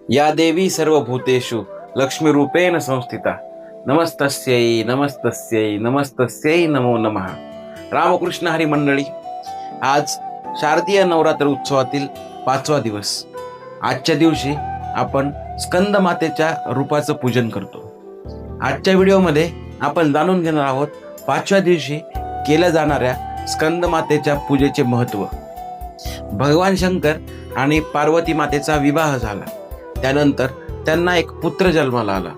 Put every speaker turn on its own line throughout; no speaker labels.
या देवी सर्वभूतेषु लक्ष्मीरूपेण संस्थिता नमस्तस्यै नमस्तस्यै नमस्तस्यै नमो नमः। रामकृष्ण हरी मंडळी, आज शारदीय नवरात्र उत्सवातील 5वा दिवस। आजच्या दिवशी आपण स्कंद मातेच्या रूपाचं पूजन करतो। आजच्या व्हिडिओमध्ये आपण जाणून घेणार आहोत 5व्या दिवशी केल्या जाणाऱ्या स्कंद मातेच्या पूजेचे महत्त्व। भगवान शंकर आणि पार्वती मातेचा विवाह झाला, त्यानंतर त्यांना एक पुत्र जन्माला आला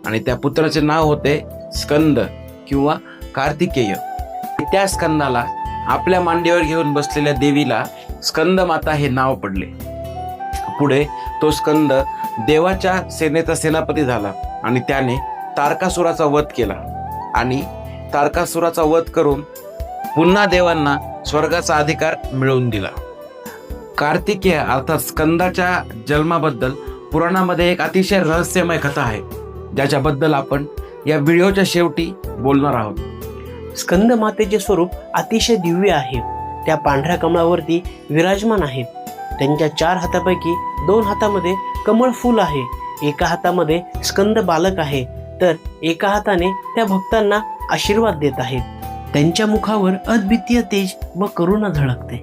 आणि त्या पुत्राचे नाव होते स्कंद किंवा कार्तिकेय। त्या स्कंदाला आपल्या मांडीवर घेऊन बसलेल्या देवीला स्कंद माता हे नाव पडले। पुढे तो स्कंद देवाच्या सेनेचा सेनापती झाला आणि त्याने तारकासुराचा वध केला आणि तारकासुराचा वध करून पुन्हा देवांना स्वर्गाचा अधिकार मिळवून दिला। कार्तिकेय अर्थात स्कंदाच्या जन्माबद्दल पुराणामध्ये एक अतिशय रहस्यमय कथा आहे, ज्याच्याबद्दल आपण या व्हिडिओच्या शेवटी बोलणार आहोत।
स्कंद मातेचे स्वरूप अतिशय दिव्य आहे। त्या पांढऱ्या कमळावरती विराजमान आहेत। त्यांच्या 4 हातापैकी 2 हातामध्ये कमळ फूल आहे, एका हातामध्ये स्कंद बालक आहे, तर एका हाताने त्या भक्तांना आशीर्वाद देत आहेत। त्यांच्या मुखावर अद्वितीय तेज व करुणा झळकते।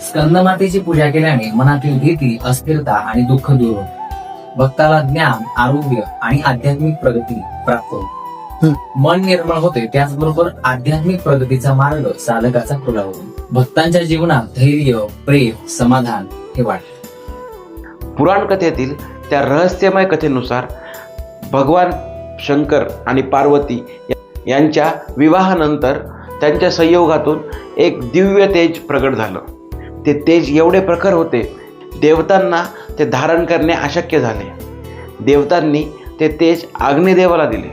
स्कंदमातेची पूजा केल्याने मनातील भीती, अस्थिरता आणि दुःख दूर होते। भक्ताला ज्ञान, आरोग्य आणि आध्यात्मिक प्रगती प्राप्त होते। मन निर्मळ होते, त्याचबरोबर आध्यात्मिक प्रगतीचा मार्ग साधकाचा खुला होतो। भक्तांच्या जीवनात धैर्य, प्रेम, समाधान हे वाढते।
पुराण कथेतील त्या रहस्यमय कथेनुसार भगवान शंकर आणि पार्वती यांच्या विवाहानंतर त्यांच्या संयोगातून एक दिव्य तेज प्रगट झालं। ते तेज एवढे प्रखर होते, देवतांना ते धारण करणे अशक्य झाले। देवतांनी ते तेज अग्निदेवाला दिले।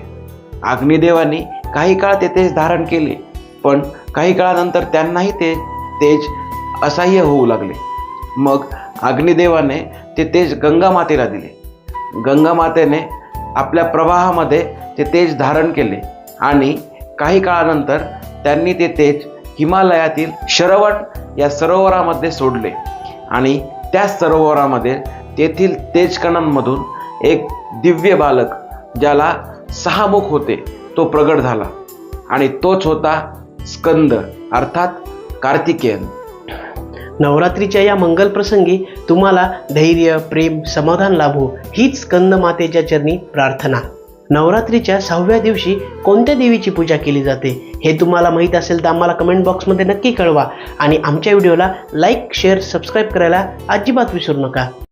अग्निदेवानी काही काळ ते तेज धारण केले, पण काही काळानंतर त्यांनाही ते तेज असह्य होऊ लागले। मग अग्निदेवाने ते तेज गंगा मातेला दिले। गंगा मातेने आपल्या प्रवाहामध्ये ते तेज धारण केले आणि काही काळानंतर त्यांनी ते तेज हिमालयातील शरवण या सरोवरामध्ये सोडले आणि त्या सरोवरामध्ये तेथील तेजकणांमधून एक दिव्य बालक, ज्याला 6 मुख होते, तो प्रगट झाला आणि तोच होता स्कंद अर्थात कार्तिकेयन।
नवरात्रीच्या या मंगल प्रसंगी तुम्हाला धैर्य, प्रेम, समाधान लाभो हीच स्कंद मातेच्या चरणी प्रार्थना। नवरात्रीच्या 6व्या दिवशी कोणत्या देवीची पूजा केली जाते हे तुम्हाला माहीत असेल तर आम्हाला कमेंट बॉक्समध्ये नक्की कळवा आणि आमच्या व्हिडिओला लाईक, शेअर, सबस्क्राईब करायला अजिबात विसरू नका।